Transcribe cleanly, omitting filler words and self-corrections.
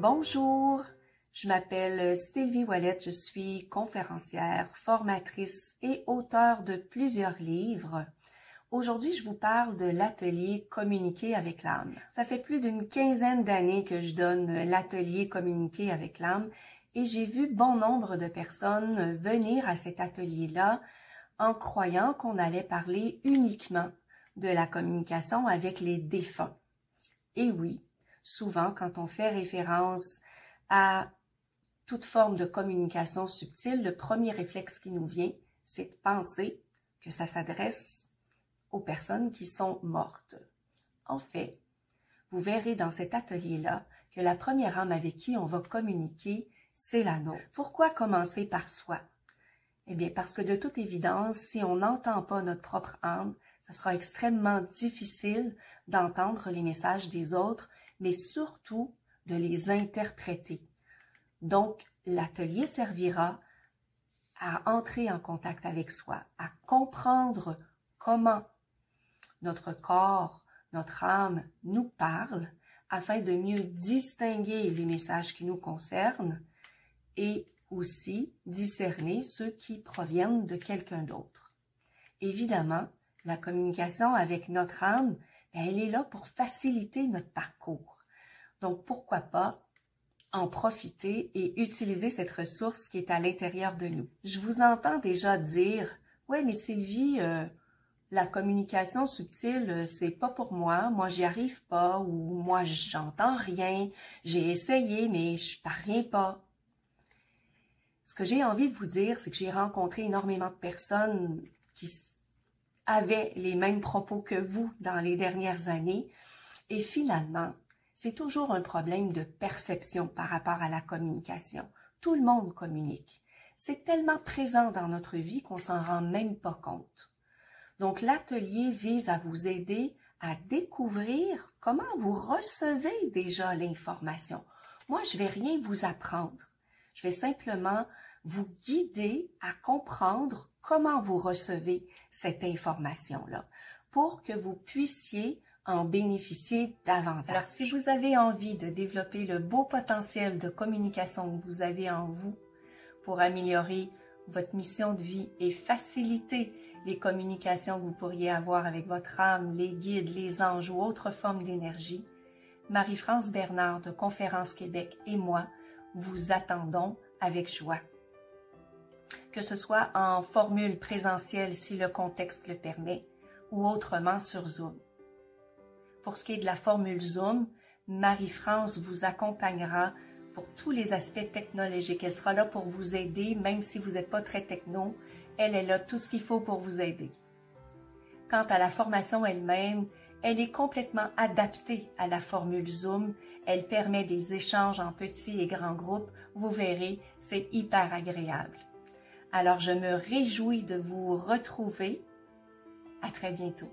Bonjour, je m'appelle Sylvie Ouellette, je suis conférencière, formatrice et auteure de plusieurs livres. Aujourd'hui, je vous parle de l'atelier Communiquer avec l'âme. Ça fait plus d'une quinzaine d'années que je donne l'atelier Communiquer avec l'âme et j'ai vu bon nombre de personnes venir à cet atelier-là en croyant qu'on allait parler uniquement de la communication avec les défunts. Et oui, souvent, quand on fait référence à toute forme de communication subtile, le premier réflexe qui nous vient, c'est de penser que ça s'adresse aux personnes qui sont mortes. En fait, vous verrez dans cet atelier-là que la première âme avec qui on va communiquer, c'est la nôtre. Pourquoi commencer par soi? Eh bien, parce que de toute évidence, si on n'entend pas notre propre âme, ça sera extrêmement difficile d'entendre les messages des autres, mais surtout de les interpréter. Donc, l'atelier servira à entrer en contact avec soi, à comprendre comment notre corps, notre âme nous parle, afin de mieux distinguer les messages qui nous concernent et aussi discerner ceux qui proviennent de quelqu'un d'autre. Évidemment, la communication avec notre âme, elle est là pour faciliter notre parcours. Donc, pourquoi pas en profiter et utiliser cette ressource qui est à l'intérieur de nous. Je vous entends déjà dire « Ouais, mais Sylvie, la communication subtile, c'est pas pour moi, moi j'y arrive pas, ou moi j'entends rien, j'ai essayé, mais je parviens pas. » Ce que j'ai envie de vous dire, c'est que j'ai rencontré énormément de personnes qui avaient les mêmes propos que vous dans les dernières années. Et finalement, c'est toujours un problème de perception par rapport à la communication. Tout le monde communique. C'est tellement présent dans notre vie qu'on s'en rend même pas compte. Donc, l'atelier vise à vous aider à découvrir comment vous recevez déjà l'information. Moi, je vais rien vous apprendre. Je vais simplement vous guider à comprendre comment vous recevez cette information-là pour que vous puissiez en bénéficier davantage. Alors, si vous avez envie de développer le beau potentiel de communication que vous avez en vous pour améliorer votre mission de vie et faciliter les communications que vous pourriez avoir avec votre âme, les guides, les anges ou autres formes d'énergie, Marie-France Bernard de Conférence Québec et moi vous attendons avec joie. Que ce soit en formule présentielle si le contexte le permet ou autrement sur Zoom. Pour ce qui est de la formule Zoom, Marie-France vous accompagnera pour tous les aspects technologiques. Elle sera là pour vous aider, même si vous n'êtes pas très techno. Elle est là tout ce qu'il faut pour vous aider. Quant à la formation elle-même, elle est complètement adaptée à la formule Zoom. Elle permet des échanges en petits et grands groupes. Vous verrez, c'est hyper agréable. Alors, je me réjouis de vous retrouver. À très bientôt.